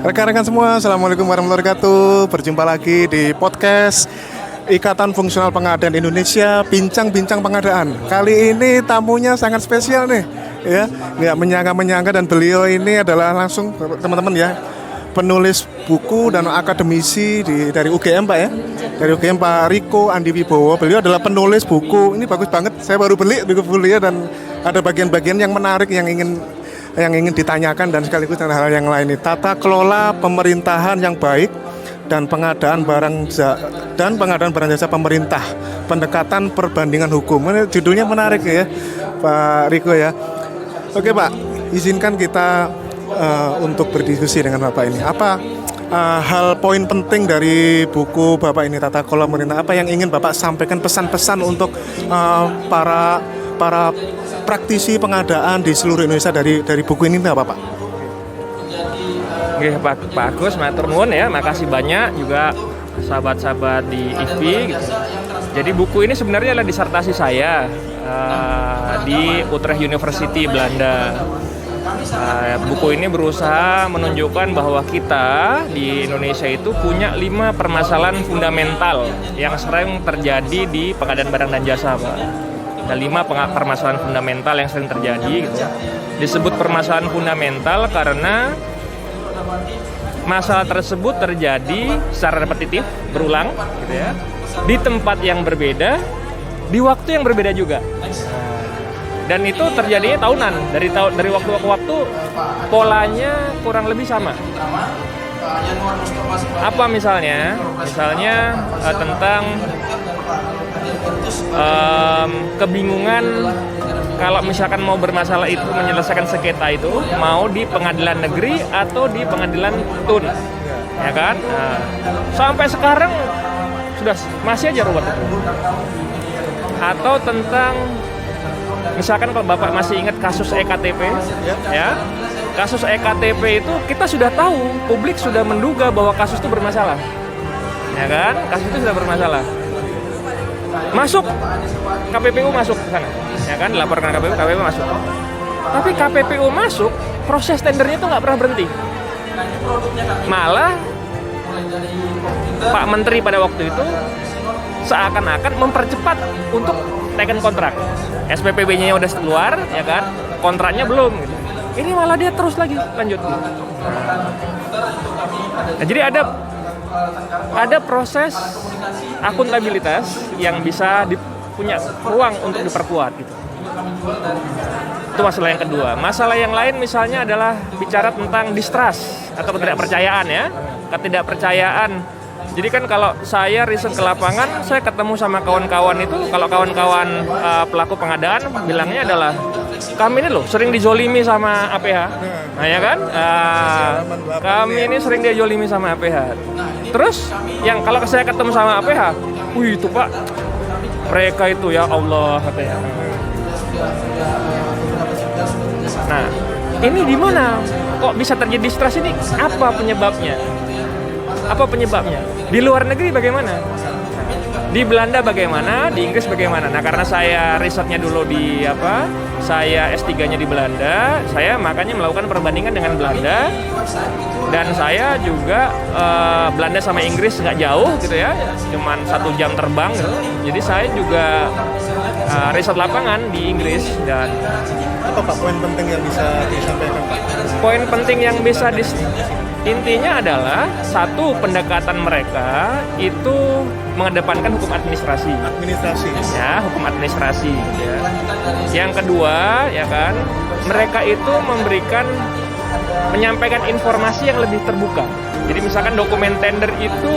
Rekan-rekan semua, Assalamualaikum warahmatullahi wabarakatuh. Berjumpa lagi di podcast Ikatan Fungsional Pengadaan Indonesia, Bincang-Bincang Pengadaan. Kali ini tamunya sangat spesial nih, ya, nggak menyangka-menyangka, dan beliau ini adalah langsung teman-teman ya, penulis buku dan akademisi dari UGM Pak ya, dari UGM Pak Riko Andi Wibowo. Beliau adalah penulis buku, ini bagus banget, saya baru beli buku beliau dan ada bagian-bagian yang menarik yang ingin ditanyakan dan sekaligus dengan hal yang lain. Tata kelola pemerintahan yang baik dan pengadaan barang jasa pemerintah, pendekatan perbandingan hukum. Ini judulnya menarik ya, Pak Riko ya. Oke Pak, izinkan kita untuk berdiskusi dengan Bapak ini. Apa hal poin penting dari buku Bapak ini, Tata Kelola Pemerintah? Apa yang ingin Bapak sampaikan, pesan-pesan untuk para praktisi pengadaan di seluruh Indonesia dari buku ini apa Pak? Oke, Pak Agus, matur nuwun ya, makasih banyak juga sahabat-sahabat di IFPI gitu. Jadi buku ini sebenarnya adalah disertasi saya di Utrecht University Belanda. Buku ini berusaha menunjukkan bahwa kita di Indonesia itu punya 5 permasalahan fundamental yang sering terjadi di pengadaan barang dan jasa, Pak. Ada 5 permasalahan fundamental yang sering terjadi gitu. Disebut permasalahan fundamental karena masalah tersebut terjadi secara repetitif, berulang gitu ya, di tempat yang berbeda, di waktu yang berbeda juga. Dan itu terjadinya tahunan, dari waktu ke waktu polanya kurang lebih sama. Apa misalnya? Misalnya tentang kebingungan kalau misalkan mau bermasalah itu, menyelesaikan sengketa itu, mau di pengadilan negeri atau di pengadilan tun, ya kan? Sampai sekarang sudah masih aja ruwet itu. Atau tentang misalkan kalau Bapak masih ingat kasus EKTP, ya, kasus EKTP itu kita sudah tahu, publik sudah menduga bahwa kasus itu bermasalah, ya kan? Kasus itu sudah bermasalah. Masuk KPPU masuk ke sana, ya kan, dilaporkan KPPU masuk. Tapi KPPU masuk, proses tendernya itu nggak pernah berhenti. Malah Pak Menteri pada waktu itu seakan-akan mempercepat untuk teken kontrak. SPPB-nya udah keluar, ya kan, kontraknya belum. Gitu. Ini malah dia terus lagi lanjut. Nah, jadi ada proses akuntabilitas yang bisa punya ruang untuk diperkuat gitu. Itu masalah yang kedua. Masalah yang lain misalnya adalah bicara tentang distrust atau ketidakpercayaan ya. Ketidakpercayaan. Jadi kan kalau saya riset ke lapangan, saya ketemu sama kawan-kawan itu, kalau kawan-kawan pelaku pengadaan bilangnya adalah kami ini loh sering dijolimi sama APH. Nah ya kan? Kami ini sering dijolimi sama APH. Terus yang kalau saya ketemu sama APH, wih itu Pak, mereka itu ya Allah katanya. Nah, ini di mana? Kok bisa terjadi stres ini? Apa penyebabnya? Di luar negeri bagaimana? Di Belanda bagaimana? Di Inggris bagaimana? Nah, karena saya risetnya dulu saya S3-nya di Belanda, saya makanya melakukan perbandingan dengan Belanda. Dan saya juga Belanda sama Inggris nggak jauh gitu ya, cuman 1 jam terbang gitu. Jadi saya juga riset lapangan di Inggris. Dan apa Pak poin penting yang bisa disampaikan Pak? Poin penting yang bisa intinya adalah satu, pendekatan mereka itu mengedepankan hukum administrasi. Ya, hukum administrasi ya. Yang kedua, ya kan, mereka itu menyampaikan informasi yang lebih terbuka. Jadi misalkan dokumen tender itu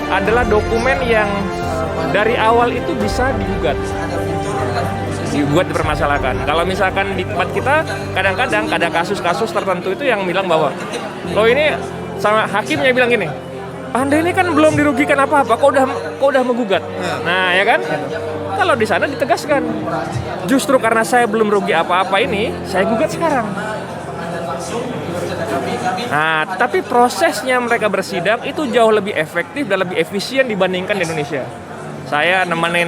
adalah dokumen yang dari awal itu bisa dipermasalahkan. Kalau misalkan di tempat kita kadang-kadang ada kasus-kasus tertentu itu yang bilang bahwa lo ini sama hakimnya bilang gini, Anda ini kan belum dirugikan apa-apa, kok udah menggugat. Nah ya kan, kalau di sana ditegaskan justru karena saya belum rugi apa-apa ini, saya gugat sekarang. Nah, tapi prosesnya mereka bersidang itu jauh lebih efektif dan lebih efisien dibandingkan di Indonesia. Saya nemenin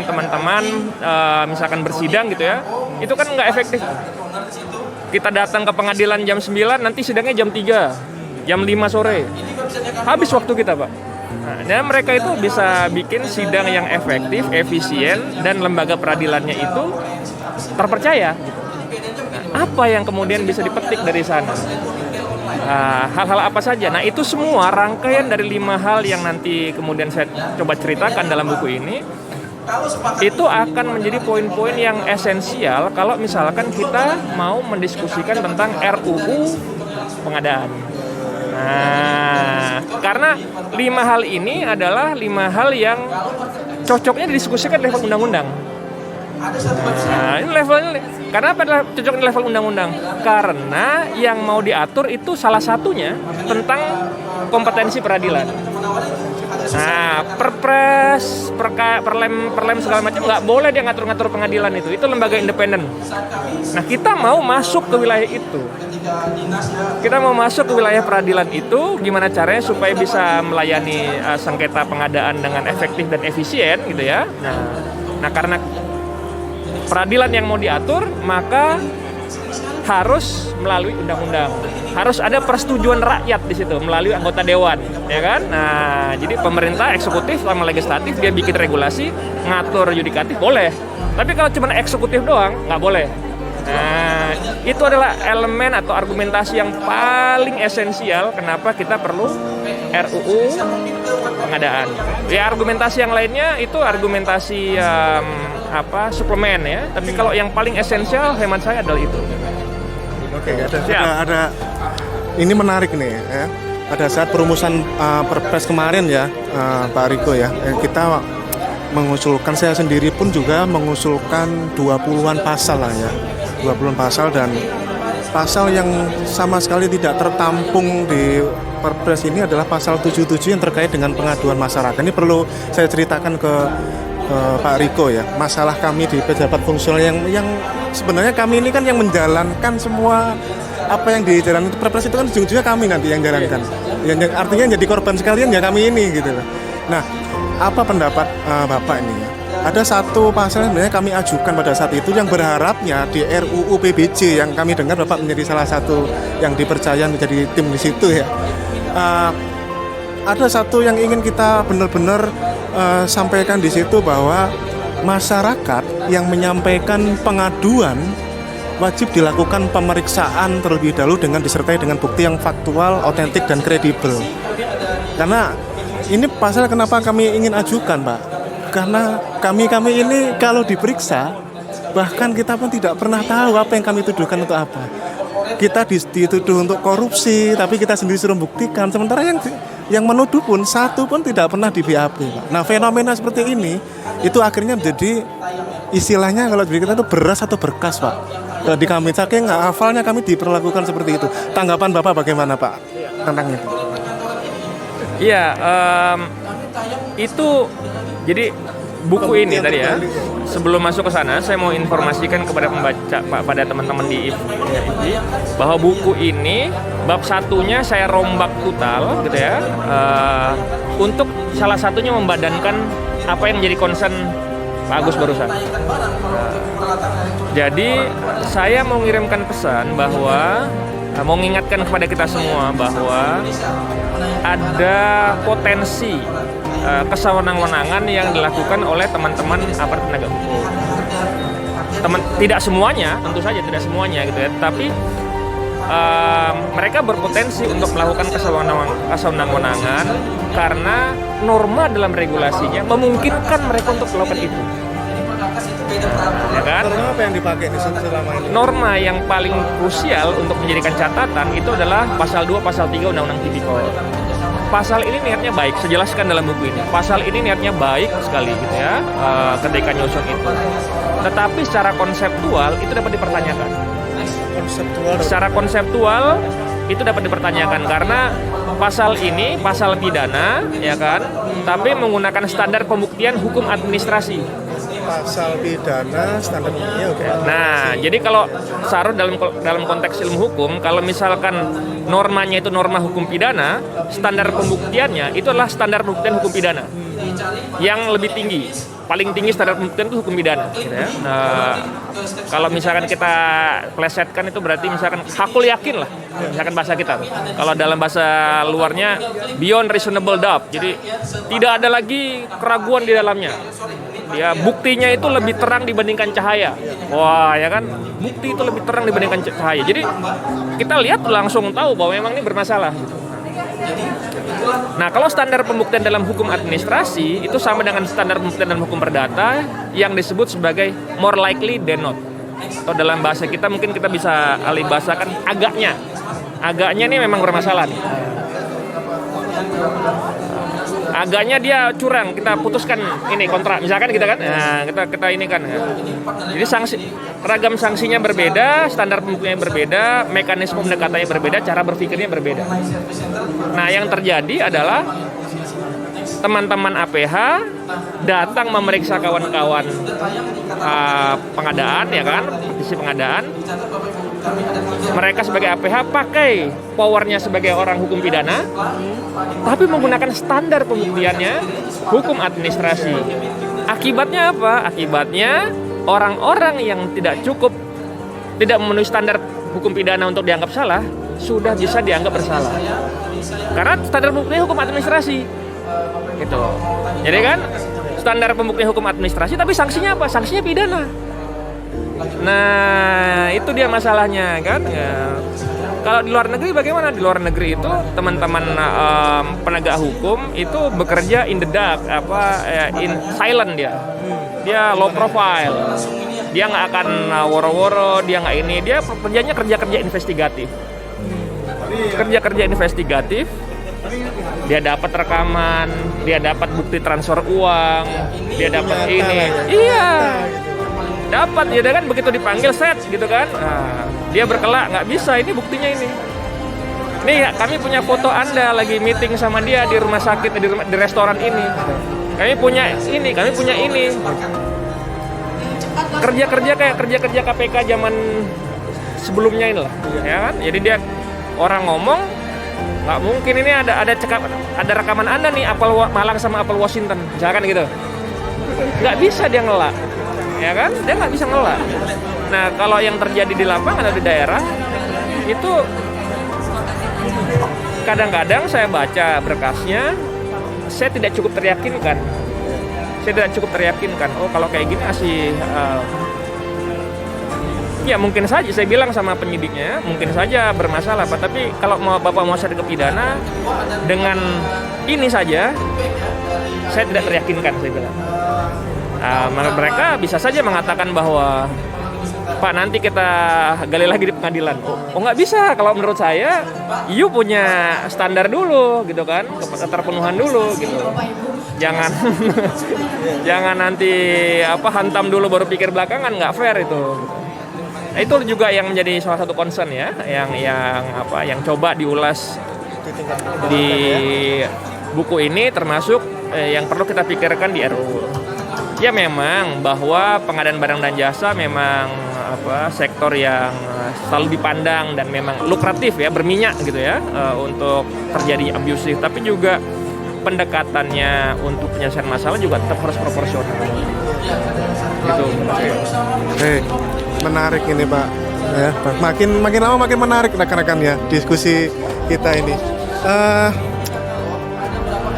teman-teman misalkan bersidang gitu ya, itu kan nggak efektif. kita datang ke pengadilan jam 9, nanti sidangnya jam 3, jam 5 sore. Habis waktu kita, Pak. Nah, dan mereka itu bisa bikin sidang yang efektif, efisien, dan lembaga peradilannya itu terpercaya. Nah, apa yang kemudian bisa dipetik dari sana? Hal-hal apa saja? Nah, itu semua rangkaian dari 5 hal yang nanti kemudian saya coba ceritakan dalam buku ini. Itu akan menjadi poin-poin yang esensial kalau misalkan kita mau mendiskusikan tentang RUU pengadaan. Nah, karena 5 hal ini adalah 5 hal yang cocoknya didiskusikan di level undang-undang. Nah, ini levelnya. Karena apa adalah cocok di level undang-undang? Karena yang mau diatur itu salah satunya tentang kompetensi peradilan. Nah, perpres, perlem segala macam nggak boleh dia ngatur-ngatur pengadilan itu. Itu lembaga independen. Nah, kita mau masuk ke wilayah itu. Kita mau masuk ke wilayah peradilan itu, gimana caranya supaya bisa melayani sengketa pengadaan dengan efektif dan efisien, gitu ya. Nah, karena peradilan yang mau diatur, maka harus melalui undang-undang. Harus ada persetujuan rakyat di situ melalui anggota dewan, ya kan? Nah, jadi pemerintah eksekutif sama legislatif dia bikin regulasi, ngatur yudikatif boleh. Tapi kalau cuma eksekutif doang nggak boleh. Nah, itu adalah elemen atau argumentasi yang paling esensial kenapa kita perlu RUU pengadaan. Ya, argumentasi yang lainnya itu argumentasi suplemen ya. Tapi kalau yang paling esensial hemat saya adalah itu. Oke, ada ini menarik nih ya. Pada saat perumusan Perpres kemarin ya, Pak Riko ya, kita mengusulkan, saya sendiri pun juga mengusulkan 20-an pasal lah ya. 20-an pasal, dan pasal yang sama sekali tidak tertampung di Perpres ini adalah pasal 77 yang terkait dengan pengaduan masyarakat. Ini perlu saya ceritakan ke Pak Riko ya, masalah kami di pejabat fungsional yang sebenarnya kami ini kan yang menjalankan semua apa yang dijalankan Perpres itu kan ujung-ujungnya kami nanti yang jalankan. Yang artinya jadi korban sekalian ya kami ini gitu loh. Nah, apa pendapat Bapak ini? Ada satu pasal yang sebenarnya kami ajukan pada saat itu yang berharapnya di RUU PBJ yang kami dengar Bapak menjadi salah satu yang dipercaya menjadi tim di situ ya. Ada satu yang ingin kita benar-benar sampaikan di situ, bahwa masyarakat yang menyampaikan pengaduan wajib dilakukan pemeriksaan terlebih dahulu dengan disertai dengan bukti yang faktual, otentik dan kredibel. Karena ini pasal kenapa kami ingin ajukan, Pak? Karena kami ini kalau diperiksa, bahkan kita pun tidak pernah tahu apa yang kami tuduhkan untuk apa. Kita dituduh untuk korupsi, tapi kita sendiri suruh buktikan. Sementara yang menuduh pun satu pun tidak pernah di BAP, Pak. Nah, fenomena seperti ini itu akhirnya menjadi istilahnya kalau di kita itu beras atau berkas, Pak. Di kami saking nggak hafalnya kami diperlakukan seperti itu. Tanggapan Bapak bagaimana, Pak, tentang itu? Iya, itu jadi buku ini tadi ya. Sebelum masuk ke sana, saya mau informasikan kepada pembaca, pada teman-teman di IPI, bahwa buku ini bab satunya saya rombak total, gitu ya, untuk salah satunya membadankan apa yang menjadi concern Pak Agus barusan. Jadi saya mau mengirimkan pesan bahwa mau mengingatkan kepada kita semua bahwa ada potensi kesewenang-wenangan yang dilakukan oleh teman-teman aparat penegak hukum. Tidak semuanya, tentu saja tidak semuanya gitu ya, tapi mereka berpotensi untuk melakukan kesewenang-wenangan karena norma dalam regulasinya memungkinkan mereka untuk melakukan itu. Ya kan? Norma apa yang dipakai di selama ini? Norma yang paling krusial untuk menjadikan catatan itu adalah pasal 2, pasal 3 Undang-Undang Tipikor. Pasal ini niatnya baik, saya jelaskan dalam buku ini. Pasal ini niatnya baik sekali gitu ya, ketika nyusun itu. Tetapi secara konseptual itu dapat dipertanyakan. Secara konseptual itu dapat dipertanyakan karena pasal ini pasal pidana, ya kan, tapi menggunakan standar pembuktian hukum administrasi. Pasal pidana standarnya oke. Nah, jadi kalau Sarul dalam konteks ilmu hukum, kalau misalkan normanya itu norma hukum pidana, standar pembuktiannya itu adalah standar pembuktian hukum pidana. yang lebih tinggi. Paling tinggi standar pembuktian itu hukum pidana gitu ya. Kalau misalkan kita plesetkan itu berarti misalkan hakul yakin lah, misalkan bahasa kita tuh. Kalau dalam bahasa luarnya beyond reasonable doubt, jadi tidak ada lagi keraguan di dalamnya. Ya, buktinya itu lebih terang dibandingkan cahaya. Wah, ya kan? Bukti itu lebih terang dibandingkan cahaya. Jadi kita lihat langsung tahu bahwa memang ini bermasalah gitu. Nah, kalau standar pembuktian dalam hukum administrasi itu sama dengan standar pembuktian dalam hukum perdata yang disebut sebagai more likely than not. Atau dalam bahasa kita mungkin kita bisa alih bahasakan agaknya. Agaknya ini memang bermasalah nih. Agaknya dia curang, kita putuskan ini kontrak misalkan kita kan, nah, kita ini kan. Jadi ragam sanksinya berbeda, standar pembuktiannya berbeda, mekanisme pendekatannya berbeda, cara berpikirnya berbeda. Nah, yang terjadi adalah teman-teman APH datang memeriksa kawan-kawan pengadaan, ya kan, praktisi pengadaan. Mereka sebagai APH pakai powernya sebagai orang hukum pidana, tapi menggunakan standar pembuktiannya hukum administrasi. Akibatnya apa? Akibatnya orang-orang yang tidak memenuhi standar hukum pidana untuk dianggap salah, sudah bisa dianggap bersalah. Karena standar pembuktian hukum administrasi. Gitu. Jadi kan standar pembuktian hukum administrasi, tapi sanksinya apa? Sanksinya pidana. Nah, itu dia masalahnya kan. Ya. Kalau di luar negeri bagaimana? Di luar negeri itu teman-teman penegak hukum itu bekerja in the dark, in silent dia. Dia low profile. Dia nggak akan woro-woro, dia nggak ini. Dia kerjanya kerja investigatif. Kerja investigatif. Dia dapat rekaman, dia dapat bukti transfer uang, dia dapat ini. Iya. Dapat ya kan, begitu dipanggil set gitu kan, nah, dia berkelak nggak bisa, ini buktinya ini. Nih kami punya foto Anda lagi meeting sama dia di rumah sakit, di restoran ini. Kami punya ini. Kerja kayak kerja KPK zaman sebelumnya ini lah, ya kan? Jadi dia orang ngomong nggak mungkin ini ada rekaman Anda nih apel Malang sama apel Washington, misalkan gitu. Nggak bisa dia ngelak. Ya kan, dia nggak bisa ngelak. Nah, kalau yang terjadi di lapangan atau di daerah itu kadang-kadang saya baca berkasnya, saya tidak cukup teryakinkan. Oh, kalau kayak gini masih ya mungkin saja saya bilang sama penyidiknya, mungkin saja bermasalah, Pak. Tapi kalau Bapak mau saya ke pidana dengan ini saja, saya tidak teryakinkan, saya bilang. Mereka bisa saja mengatakan bahwa Pak nanti kita gali lagi di pengadilan. Oh nggak bisa, kalau menurut saya you punya standar dulu gitu kan, keterpenuhan dulu gitu. Jangan jangan nanti hantam dulu baru pikir belakangan, nggak fair itu. Nah, itu juga yang menjadi salah satu concern ya, yang coba diulas di buku ini, termasuk yang perlu kita pikirkan di RUU. Ya memang bahwa pengadaan barang dan jasa memang sektor yang selalu dipandang dan memang lukratif ya, berminyak gitu ya, untuk terjadi abusif, tapi juga pendekatannya untuk penyelesaian masalah juga tetap harus proporsional. Gitu. Menarik ini Pak. Ya, makin lama makin menarik rekan-rekan ya diskusi kita ini.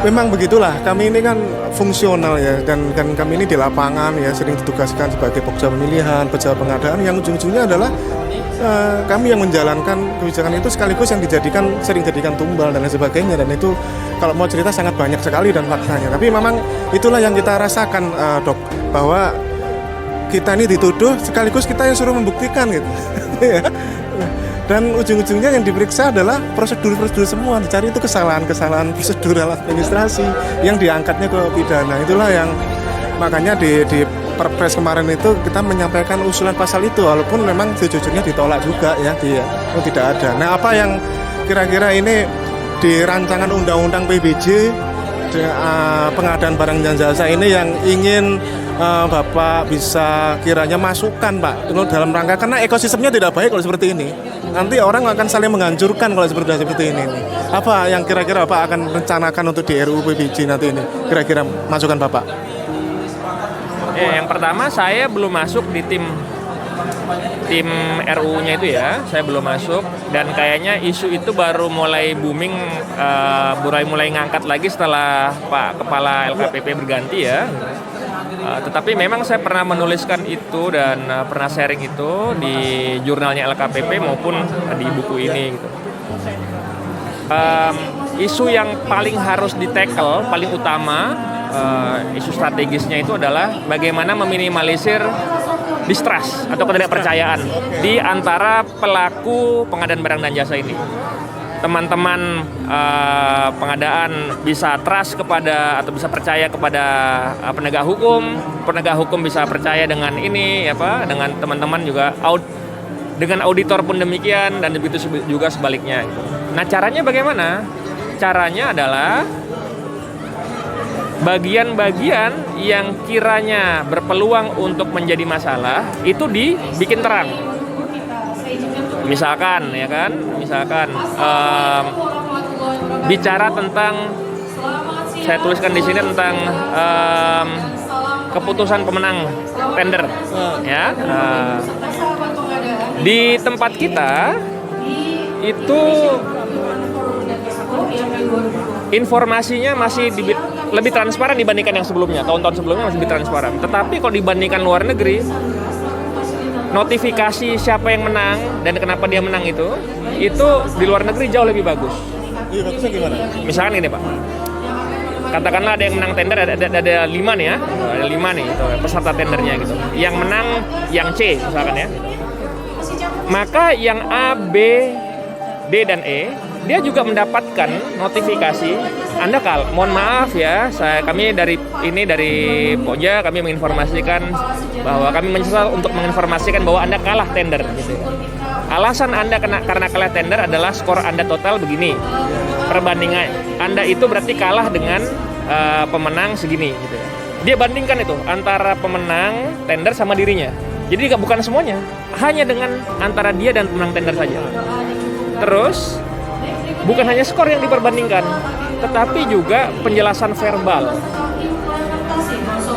Memang begitulah, kami ini kan fungsional ya, dan kami ini di lapangan ya sering ditugaskan sebagai pokja pemilihan, pejabat pengadaan, yang ujung-ujungnya adalah kami yang menjalankan kebijakan itu sekaligus yang sering dijadikan tumbal dan lain sebagainya, dan itu kalau mau cerita sangat banyak sekali dan faktanya. Tapi memang itulah yang kita rasakan, Dok, bahwa kita ini dituduh sekaligus kita yang suruh membuktikan gitu. Dan ujung-ujungnya yang diperiksa adalah prosedur-prosedur semua, dicari itu kesalahan-kesalahan prosedural administrasi yang diangkatnya ke pidana. Itulah yang makanya di Perpres kemarin itu kita menyampaikan usulan pasal itu, walaupun memang sejujurnya ditolak juga ya, tidak ada. Nah, apa yang kira-kira ini di rancangan undang-undang PBJ pengadaan barang dan jasa ini yang ingin Bapak bisa kiranya masukan Pak dalam rangka, karena ekosistemnya tidak baik kalau seperti ini. Nanti orang akan saling menghancurkan kalau seperti ini. Apa yang kira-kira Bapak akan rencanakan untuk di RUU PBJ nanti ini? Kira-kira masukan Bapak? Yang pertama, saya belum masuk di tim RUU-nya itu ya, saya belum masuk, dan kayaknya isu itu baru mulai booming, mulai ngangkat lagi setelah Pak Kepala LKPP berganti ya. Tetapi memang saya pernah menuliskan itu dan pernah sharing itu di jurnalnya LKPP maupun di buku ini gitu. Isu yang paling harus di-tackle, paling utama, isu strategisnya itu adalah bagaimana meminimalisir distrust atau ketidakpercayaan di antara pelaku pengadaan barang dan jasa ini. Teman-teman pengadaan bisa trust kepada atau bisa percaya kepada penegak hukum bisa percaya dengan ini dengan teman-teman juga dengan auditor pun demikian, dan begitu juga sebaliknya. Nah, caranya bagaimana? Caranya adalah bagian-bagian yang kiranya berpeluang untuk menjadi masalah itu dibikin terang. Misalkan bicara tentang, saya tuliskan di sini tentang keputusan pemenang tender ya. Di tempat kita itu informasinya masih lebih transparan dibandingkan yang sebelumnya. Tahun-tahun sebelumnya masih lebih transparan. Tetapi kalau dibandingkan luar negeri, notifikasi siapa yang menang dan kenapa dia menang itu di luar negeri jauh lebih bagus. Iya, bagusnya gimana? Misalkan gini Pak, katakanlah ada yang menang tender, ada 5 nih ya, ada 5 nih gitu, peserta tendernya gitu. Yang menang yang C misalkan ya. Maka yang A, B, D dan E, dia juga mendapatkan notifikasi. Anda mohon maaf ya, kami dari Poja, kami menginformasikan bahwa kami menyesal untuk menginformasikan bahwa Anda kalah tender gitu ya. Alasan Anda karena kalah tender adalah skor Anda total begini. Perbandingan Anda itu berarti kalah dengan pemenang segini gitu ya. Dia bandingkan itu antara pemenang tender sama dirinya. Jadi bukan semuanya, hanya dengan antara dia dan pemenang tender saja. Terus bukan hanya skor yang diperbandingkan, tetapi juga penjelasan verbal.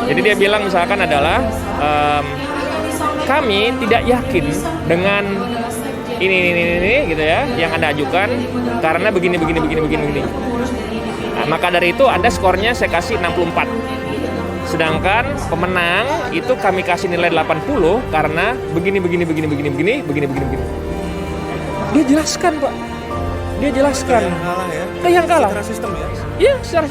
Jadi dia bilang misalkan adalah kami tidak yakin dengan ini gitu ya yang Anda ajukan karena begini. Nah, maka dari itu Anda skornya saya kasih 64. Sedangkan pemenang itu kami kasih nilai 80 karena begini. Dia jelaskan Pak. Dia jelaskan. Yang kalah. Secara sistem ya? Iya, secara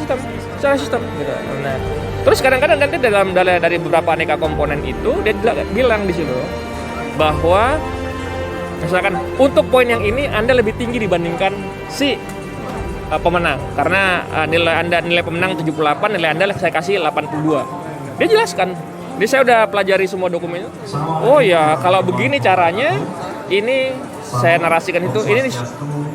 sistem. Gitu. Nah, terus kadang-kadang nanti dari beberapa aneka komponen itu dia bilang di situ bahwa misalkan untuk poin yang ini Anda lebih tinggi dibandingkan si pemenang karena nilai pemenang 78, nilai Anda saya kasih 82. Dia jelaskan. Jadi saya udah pelajari semua dokumennya. Oh ya, kalau begini caranya ini saya narasikan itu, ini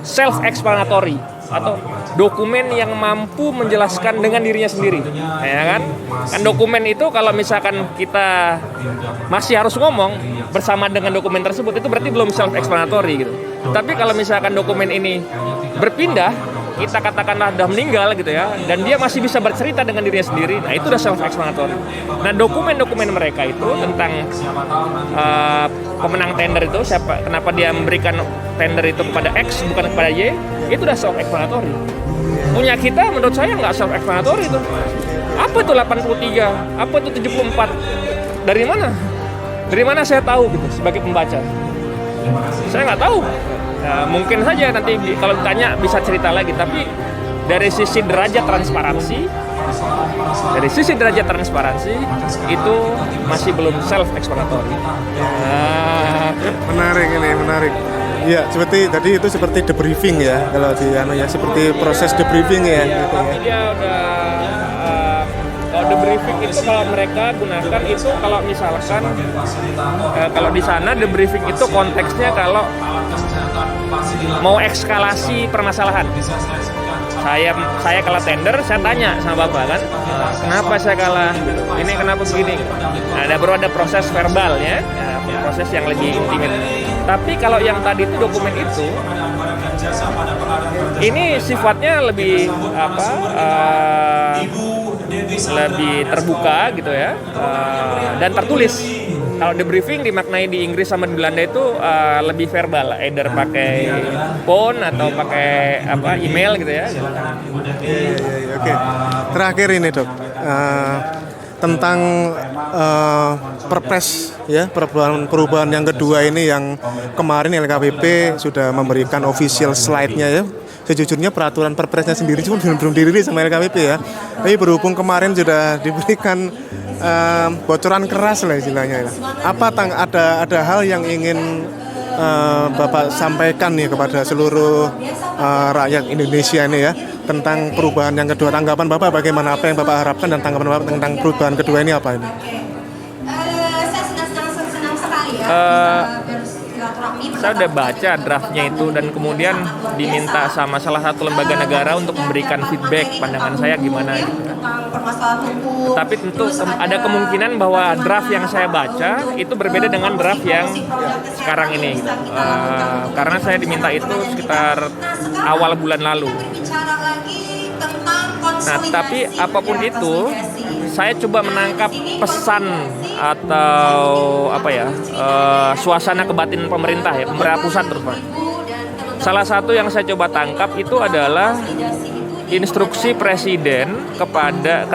self-explanatory atau dokumen yang mampu menjelaskan dengan dirinya sendiri, ya kan? Kan dokumen itu kalau misalkan kita masih harus ngomong bersama dengan dokumen tersebut itu berarti belum self-explanatory gitu. Tapi kalau misalkan dokumen ini berpindah, kita katakanlah udah meninggal gitu ya, dan dia masih bisa bercerita dengan dirinya sendiri, nah itu udah self-explanatory. Nah dokumen-dokumen mereka itu tentang pemenang tender itu kenapa dia memberikan tender itu kepada X bukan kepada Y, itu udah self-explanatory. Punya kita menurut saya nggak self-explanatory itu. Apa itu 83? Apa itu 74? Dari mana? Dari mana saya tahu gitu sebagai pembaca? Saya nggak tahu. Nah, mungkin saja nanti kalau ditanya bisa cerita lagi, tapi dari sisi derajat transparansi itu masih belum self-explanatory. Menarik. Iya, seperti debriefing ya, kalau seperti proses debriefing ya. Gitu ya. Dia udah kalau debriefing itu kalau mereka gunakan itu kalau misalkan kalau di sana debriefing itu konteksnya kalau mau ekskalasi permasalahan. Saya kalah tender, saya tanya sama bapak kan, kenapa saya kalah? Ini kenapa begini? Nah, baru ada proses verbal ya, proses yang lebih intimate. Tapi kalau yang tadi itu dokumen itu, ini sifatnya lebih lebih terbuka gitu ya, dan tertulis. Kalau debriefing dimaknai di Inggris sama di Belanda itu lebih verbal, either pakai phone atau pakai email gitu ya. Oke. Terakhir ini dok, tentang Perpres ya, perubahan yang kedua ini yang kemarin LKPP sudah memberikan official slide-nya ya. Sejujurnya peraturan Perpresnya sendiri cuma belum dirilis sama LKPP ya. Tapi berhubung kemarin sudah diberikan bocoran keras lah istilahnya ya. Apa ada hal yang ingin Bapak sampaikan nih kepada seluruh rakyat Indonesia ini ya tentang perubahan yang kedua? Tanggapan Bapak bagaimana? Apa yang Bapak harapkan dan tanggapan Bapak tentang perubahan kedua ini apa ini? Saya udah baca draftnya itu dan kemudian diminta sama salah satu lembaga negara untuk memberikan feedback pandangan saya gimana gitu kan. Tapi tentu ada kemungkinan bahwa draft yang saya baca itu berbeda dengan draft yang sekarang ini gitu. Karena saya diminta itu sekitar awal bulan lalu. Nah, tapi apapun itu, saya coba menangkap pesan atau suasana kebatinan pemerintah ya, pemerintah pusat terutama. Salah satu yang saya coba tangkap itu adalah instruksi presiden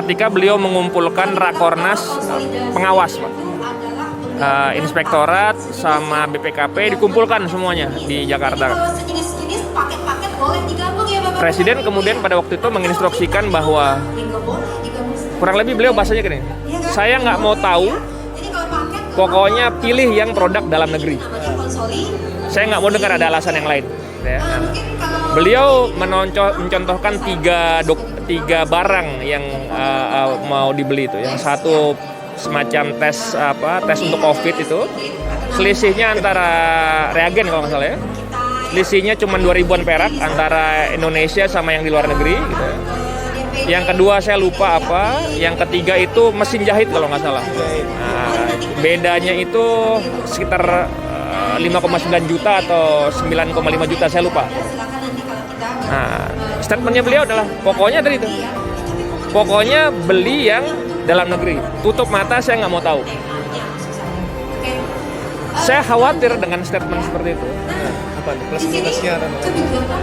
ketika beliau mengumpulkan rakornas pengawas, Pak. Inspektorat sama BPKP dikumpulkan semuanya di Jakarta. Presiden kemudian pada waktu itu menginstruksikan bahwa kurang lebih beliau bahasanya gini, saya nggak mau tahu, pokoknya pilih yang produk dalam negeri. Saya nggak mau dengar ada alasan yang lain. Ya. Beliau mencontohkan tiga barang yang mau dibeli itu. Yang satu semacam tes untuk COVID itu, selisihnya antara reagen kalau nggak salah ya. Selisihnya cuma 2.000-an perak antara Indonesia sama yang di luar negeri gitu. Yang kedua saya lupa apa, yang ketiga itu mesin jahit kalau nggak salah. Nah, bedanya itu sekitar 5,9 juta atau 9,5 juta, saya lupa. Nah, statementnya beliau adalah pokoknya dari itu. Pokoknya beli yang dalam negeri. Tutup mata, saya nggak mau tahu. Saya khawatir dengan statement seperti itu. Plus-minusnya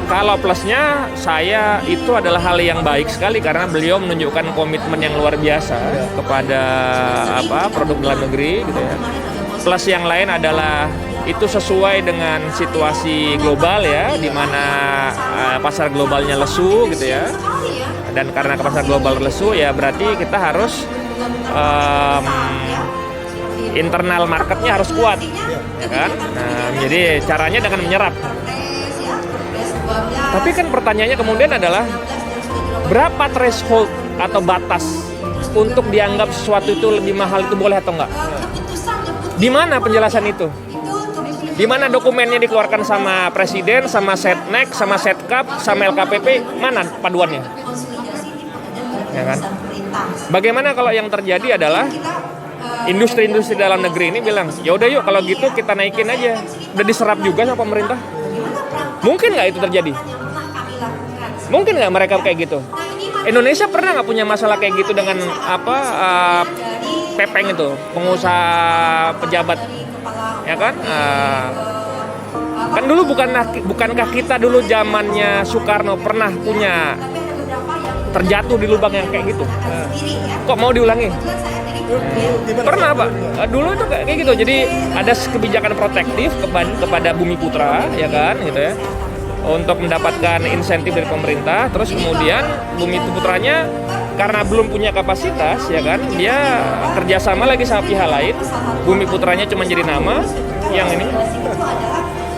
kalau plusnya saya itu adalah hal yang baik sekali karena beliau menunjukkan komitmen yang luar biasa kepada produk dalam negeri gitu ya. Plus yang lain adalah itu sesuai dengan situasi global ya, di mana pasar globalnya lesu gitu ya. Dan karena pasar global lesu ya berarti kita harus internal marketnya harus kuat, ya kan? Nah, jadi caranya dengan menyerap. Tapi kan pertanyaannya kemudian adalah berapa threshold atau batas untuk dianggap sesuatu itu lebih mahal itu boleh atau enggak? Di mana penjelasan itu? Di mana dokumennya dikeluarkan sama Presiden, sama Setnek, sama Setkap, sama LKPP? Mana paduannya? Ya kan? Bagaimana kalau yang terjadi adalah industri-industri dalam negeri ini bilang, ya udah yuk kalau gitu kita naikin aja. Udah diserap juga sama pemerintah. Mungkin nggak itu terjadi? Mungkin nggak mereka kayak gitu? Indonesia pernah nggak punya masalah kayak gitu dengan pepeng itu, pengusaha pejabat, ya kan? Kan dulu bukankah kita dulu zamannya Soekarno pernah punya terjatuh di lubang yang kayak gitu? Kok mau diulangi? Pernah Pak, dulu itu kayak gitu. Jadi ada kebijakan protektif kepada Bumi Putra, ya kan, gitu ya, untuk mendapatkan insentif dari pemerintah. Terus kemudian Bumi Putranya karena belum punya kapasitas, ya kan, dia kerjasama lagi sama pihak lain. Bumi Putranya cuma jadi nama. Yang ini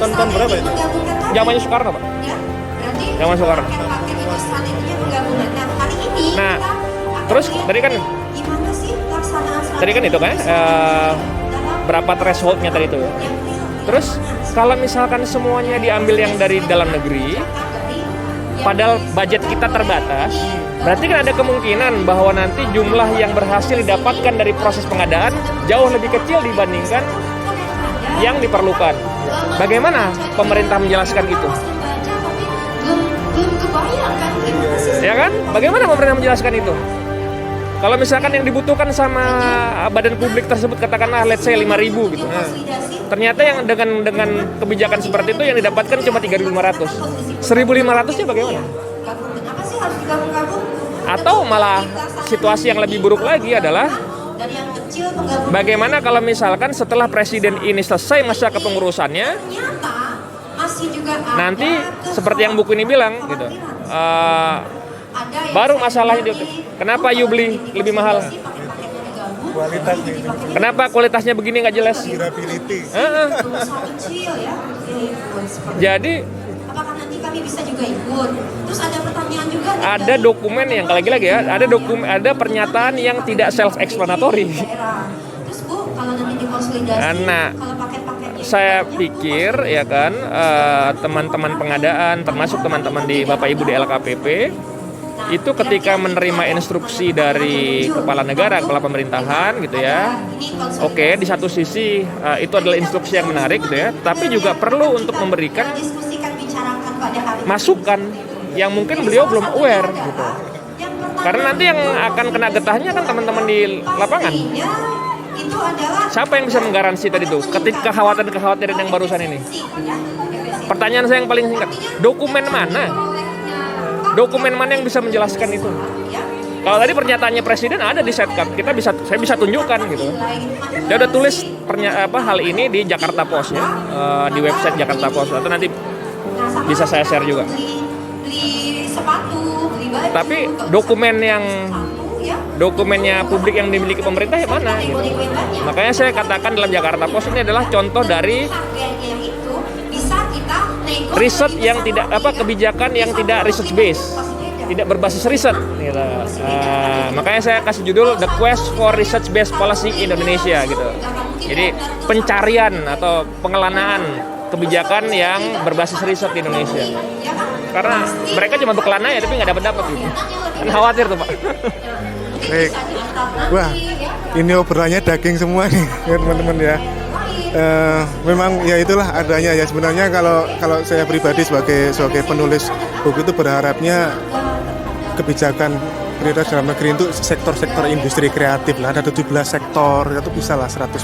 tahun berapa itu? Zamannya Soekarno Pak. Zaman Soekarno. Nah, terus tadi kan itu kan berapa thresholdnya tadi itu. Terus kalau misalkan semuanya diambil yang dari dalam negeri, padahal budget kita terbatas, berarti kan ada kemungkinan bahwa nanti jumlah yang berhasil didapatkan dari proses pengadaan jauh lebih kecil dibandingkan yang diperlukan. Bagaimana pemerintah menjelaskan itu? Ya kan? Bagaimana pemerintah menjelaskan itu? Kalau misalkan yang dibutuhkan sama badan publik tersebut katakanlah let's say 5.000 gitu. Ternyata yang dengan kebijakan seperti itu yang didapatkan cuma 3.500. 1.500-nya bagaimana? Atau malah situasi yang lebih buruk lagi adalah bagaimana kalau misalkan setelah presiden ini selesai masa kepengurusannya, nanti seperti yang buku ini bilang gitu, baru masalahnya kenapa you beli lebih mahal? Kualitasnya. Kenapa kualitasnya begini nggak jelas? Durability. Jadi apakah nanti kami bisa juga ikut? Terus ada pertanyaan juga. ada dokumen yang lagi-lagi ya, ada pernyataan yang tidak self explanatory. Terus Bu, kalau nanti dikonsolidasi, Nah, kalau paket-paketnya saya pikir ya kan teman-teman pengadaan termasuk teman-teman di Bapak Ibu di LKPP itu ketika menerima instruksi dari kepala negara, kepala pemerintahan gitu ya. Oke, di satu sisi itu adalah instruksi yang menarik gitu ya, tapi juga perlu untuk memberikan masukan yang mungkin beliau belum aware gitu. Karena nanti yang akan kena getahnya kan teman-teman di lapangan. Siapa yang bisa menggaransi tadi itu? Ketika kekhawatiran yang barusan ini. Pertanyaan saya yang paling singkat, dokumen mana? Dokumen mana yang bisa menjelaskan itu? Kalau tadi pernyataannya presiden ada di Setcap, saya bisa tunjukkan gitu. Dia udah tulis hal ini di Jakarta Post ya, di website Jakarta Post, atau nanti bisa saya share juga. Tapi dokumennya publik yang dimiliki pemerintah yang mana? Gitu. Makanya saya katakan dalam Jakarta Post ini adalah contoh dari riset yang tidak kebijakan yang tidak research based, tidak berbasis riset. Gitu. Makanya saya kasih judul The Quest for Research Based Policy in Indonesia gitu. Jadi pencarian atau pengelanaan kebijakan yang berbasis riset di Indonesia. Karena mereka cuma berkelana ya, tapi nggak dapat gitu. Kan khawatir tuh Pak. Baik. Wah, ini obrolannya daging semua nih teman-teman ya. Memang ya itulah adanya ya, sebenarnya kalau saya pribadi sebagai penulis buku itu berharapnya kebijakan prioritas dalam negeri itu sektor-sektor industri kreatif lah, ada 17 sektor itu bisa lah 100%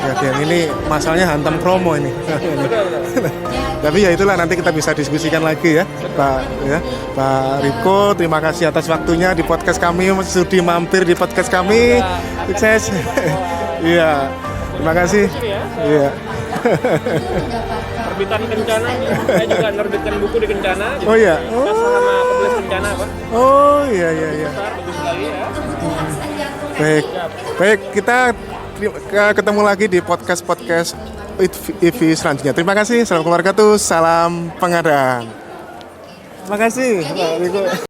ya. Yang ini masalahnya hantam promo ini. Tapi ya itulah, nanti kita bisa diskusikan lagi ya Pak Riko. Terima kasih atas waktunya di podcast kami, sudi mampir di podcast kami. Sukses. Iya. Terima kasih. Iya. Terbitan Kencana, saya juga menerbitkan buku di Kencana. Oh iya. Kita sama penulis Kencana Pak. Oh iya. Besar, bagus sekali ya. Baik, kita ketemu lagi di podcast IFI selanjutnya. Terima kasih. Assalamualaikum warahmatullahi wabarakatuh. Salam pengadaan. Terima kasih Pak Riko.